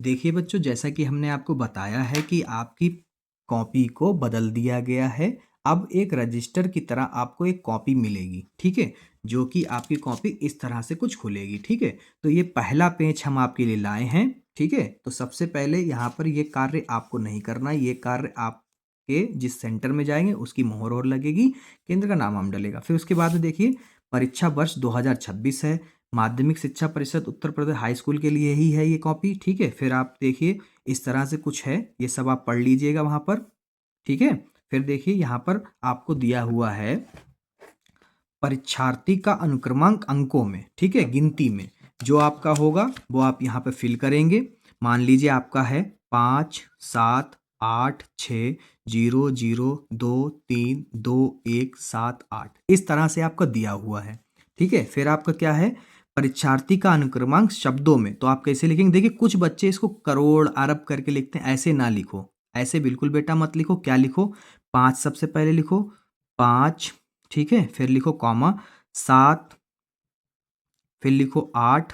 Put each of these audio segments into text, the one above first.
देखिए बच्चों, जैसा कि हमने आपको बताया है कि आपकी कॉपी को बदल दिया गया है। अब एक रजिस्टर की तरह आपको एक कॉपी मिलेगी, ठीक है? जो कि आपकी कॉपी इस तरह से कुछ खुलेगी, ठीक है? तो ये पहला पेज हम आपके लिए लाए हैं, ठीक है? तो सबसे पहले यहाँ पर ये कार्य आपको नहीं करना है। ये कार्य आपके जिस सेंटर में जाएंगे उसकी मोहर और लगेगी, केंद्र का नाम हम डलेगा। फिर उसके बाद में देखिए, परीक्षा वर्ष 2026 है। माध्यमिक शिक्षा परिषद उत्तर प्रदेश हाई स्कूल के लिए ही है ये कॉपी, ठीक है? फिर आप देखिए इस तरह से कुछ है, ये सब आप पढ़ लीजिएगा वहाँ पर, ठीक है? फिर देखिए यहाँ पर आपको दिया हुआ है परीक्षार्थी का अनुक्रमांक अंकों में, ठीक है? गिनती में जो आपका होगा वो आप यहाँ पे फिल करेंगे। मान लीजिए आपका है 5, 7, 8, 6, 0, 0, 2, 3, 2, 1, 7, 8 इस तरह से आपका दिया हुआ है, ठीक है? फिर आपका क्या है, परीक्षार्थी का अनुक्रमांक शब्दों में। तो आप कैसे लिखेंगे? देखिए कुछ बच्चे इसको करोड़ अरब करके लिखते हैं, ऐसे ना लिखो। ऐसे बिल्कुल बेटा मत लिखो। क्या लिखो? 5 सबसे पहले लिखो, 5, ठीक है? फिर लिखो कॉमा 7, फिर लिखो 8,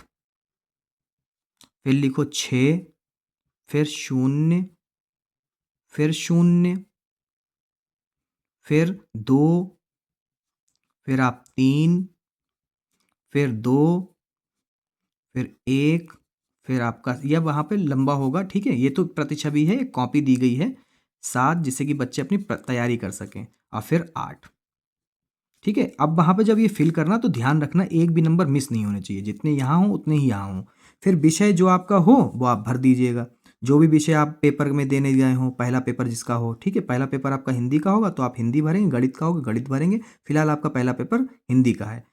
फिर लिखो 6, फिर 0, फिर 0, फिर 2, फिर आप 3, फिर 2, फिर 1, फिर आपका यह वहाँ पे लंबा होगा, ठीक है? ये तो प्रतिछवि है, कॉपी दी गई है 7, जिससे कि बच्चे अपनी तैयारी कर सकें, और फिर 8, ठीक है? अब वहाँ पे जब ये फिल करना तो ध्यान रखना एक भी नंबर मिस नहीं होने चाहिए, जितने यहाँ हों उतने ही यहाँ हों। फिर विषय जो आपका हो वो आप भर दीजिएगा, जो भी विषय आप पेपर में देने गए हों, पहला पेपर जिसका हो, ठीक है? पहला पेपर आपका हिंदी का होगा तो आप हिंदी भरेंगे, गणित का होगा गणित भरेंगे। फिलहाल आपका पहला पेपर हिंदी का है,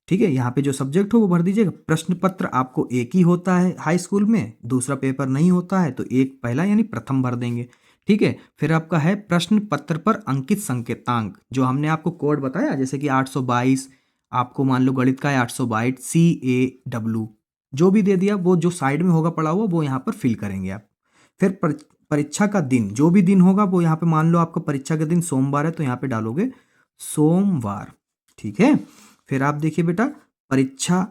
ठीक है? यहाँ पे जो सब्जेक्ट हो वो भर दीजिएगा। प्रश्न पत्र आपको एक ही होता है हाई स्कूल में, दूसरा पेपर नहीं होता है, तो एक पहला यानी प्रथम भर देंगे, ठीक है? फिर आपका है प्रश्न पत्र पर अंकित संकेतांक, जो हमने आपको कोड बताया, जैसे कि 822, आपको मान लो गणित का है 822 CAW, जो भी दे दिया वो जो साइड में होगा पड़ा हुआ वो यहाँ पर फिल करेंगे आप। फिर परीक्षा का दिन, जो भी दिन होगा वो यहाँ पे मान लो आपका परीक्षा का दिन सोमवार है तो यहाँ पे डालोगे सोमवार, ठीक है? फिर आप देखिए बेटा, परीक्षा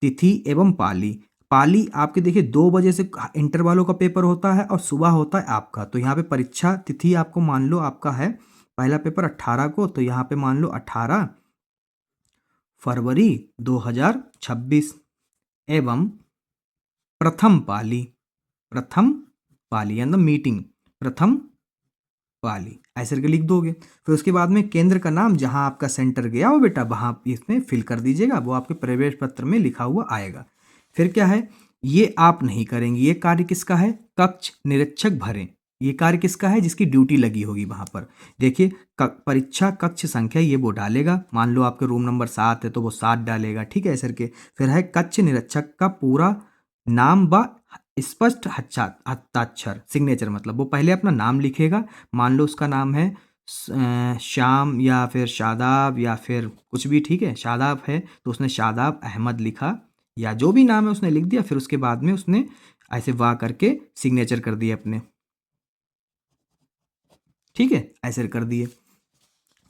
तिथि एवं पाली। पाली आपके देखिए 2 बजे से इंटर वालों का पेपर होता है और सुबह होता है आपका। तो यहाँ पे परीक्षा तिथि आपको मान लो आपका है पहला पेपर 18 को, तो यहाँ पे मान लो 18 फरवरी 2026 एवं प्रथम पाली यानी मीटिंग, प्रथम पाली ऐसे करके लिख दोगे। फिर उसके बाद में केंद्र का नाम, जहां आपका सेंटर गया हो बेटा वहां इसमें फिल कर दीजिएगा, वो आपके प्रवेश पत्र में लिखा हुआ आएगा। फिर क्या है, ये आप नहीं करेंगे, ये कार्य किसका है? कक्ष निरीक्षक भरें। ये कार्य किसका है? जिसकी ड्यूटी लगी होगी वहां पर। देखिए परीक्षा कक्ष संख्या ये वो डालेगा, मान लो आपके रूम नंबर 7 है तो वो 7 डालेगा, ठीक है सर के। फिर है कक्ष निरीक्षक का पूरा नाम व स्पष्ट हस्ताक्षर, सिग्नेचर, मतलब वो पहले अपना नाम लिखेगा। मान लो उसका नाम है श्याम या फिर शादाब या फिर कुछ भी, ठीक है? शादाब है तो उसने शादाब अहमद लिखा, या जो भी नाम है उसने लिख दिया। फिर उसके बाद में उसने ऐसे वाह करके सिग्नेचर कर दिए अपने, ठीक है? ऐसे कर दिए।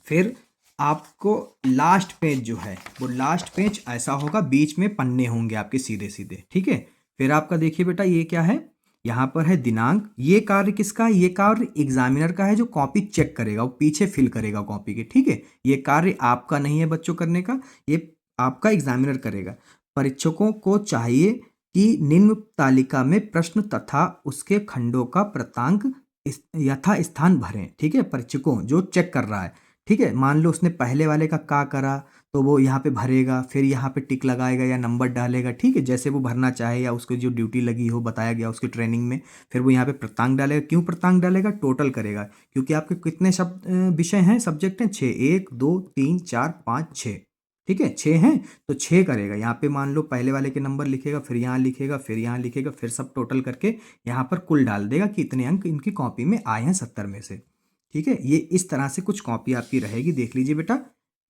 फिर आपको लास्ट पेज जो है वो लास्ट पेज ऐसा होगा, बीच में पन्ने होंगे आपके सीधे सीधे, ठीक है? फिर आपका देखिए बेटा ये क्या है, यहाँ पर है दिनांक। ये कार्य किसका है? ये कार्य एग्जामिनर का है, जो कॉपी चेक करेगा, वो पीछे फिल करेगा कॉपी के, ठीक है? ये कार्य आपका नहीं है बच्चों करने का, ये आपका एग्जामिनर करेगा। परीक्षकों को चाहिए कि निम्न तालिका में प्रश्न तथा उसके खंडों का प्रतांक यथा स्थान भरें, ठीक है? परीक्षकों जो चेक कर रहा है, ठीक है? मान लो उसने पहले वाले का करा तो वो यहाँ पे भरेगा, फिर यहाँ पे टिक लगाएगा या नंबर डालेगा, ठीक है? जैसे वो भरना चाहे या उसको जो ड्यूटी लगी हो बताया गया उसकी ट्रेनिंग में। फिर वो यहाँ पे प्रतांक डालेगा। क्यों प्रतांक डालेगा? टोटल करेगा, क्योंकि आपके कितने विषय हैं, सब्जेक्ट हैं? 6, 1, 2, 3, 4, 5, 6, ठीक है? 6 हैं तो 6 करेगा। यहाँ पे मान लो पहले वाले के नंबर लिखेगा, फिर यहाँ लिखेगा, फिर यहाँ लिखेगा, फिर सब टोटल करके यहाँ पर कुल डाल देगा कि इतने अंक इनकी कॉपी में आए हैं 70 में से, ठीक है? ये इस तरह से कुछ कॉपी आपकी रहेगी, देख लीजिए बेटा,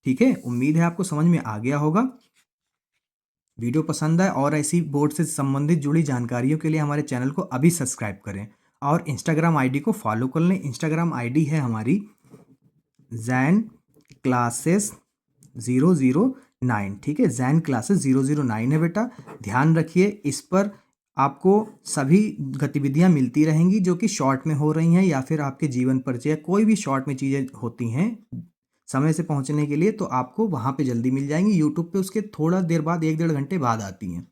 ठीक है? उम्मीद है आपको समझ में आ गया होगा। वीडियो पसंद आए और ऐसी बोर्ड से संबंधित जुड़ी जानकारियों के लिए हमारे चैनल को अभी सब्सक्राइब करें और इंस्टाग्राम आईडी को फॉलो कर लें। इंस्टाग्राम आईडी है हमारी जैन क्लासेस 009, ठीक है? जैन क्लासेस 009 है बेटा, ध्यान रखिए इस पर आपको सभी गतिविधियां मिलती रहेंगी जो कि शॉर्ट में हो रही हैं, या फिर आपके जीवन परिचय कोई भी शॉर्ट में चीज़ें होती हैं समय से पहुंचने के लिए, तो आपको वहां पे जल्दी मिल जाएंगी। यूट्यूब पे उसके थोड़ा देर बाद 1 डेढ़ घंटे बाद आती हैं।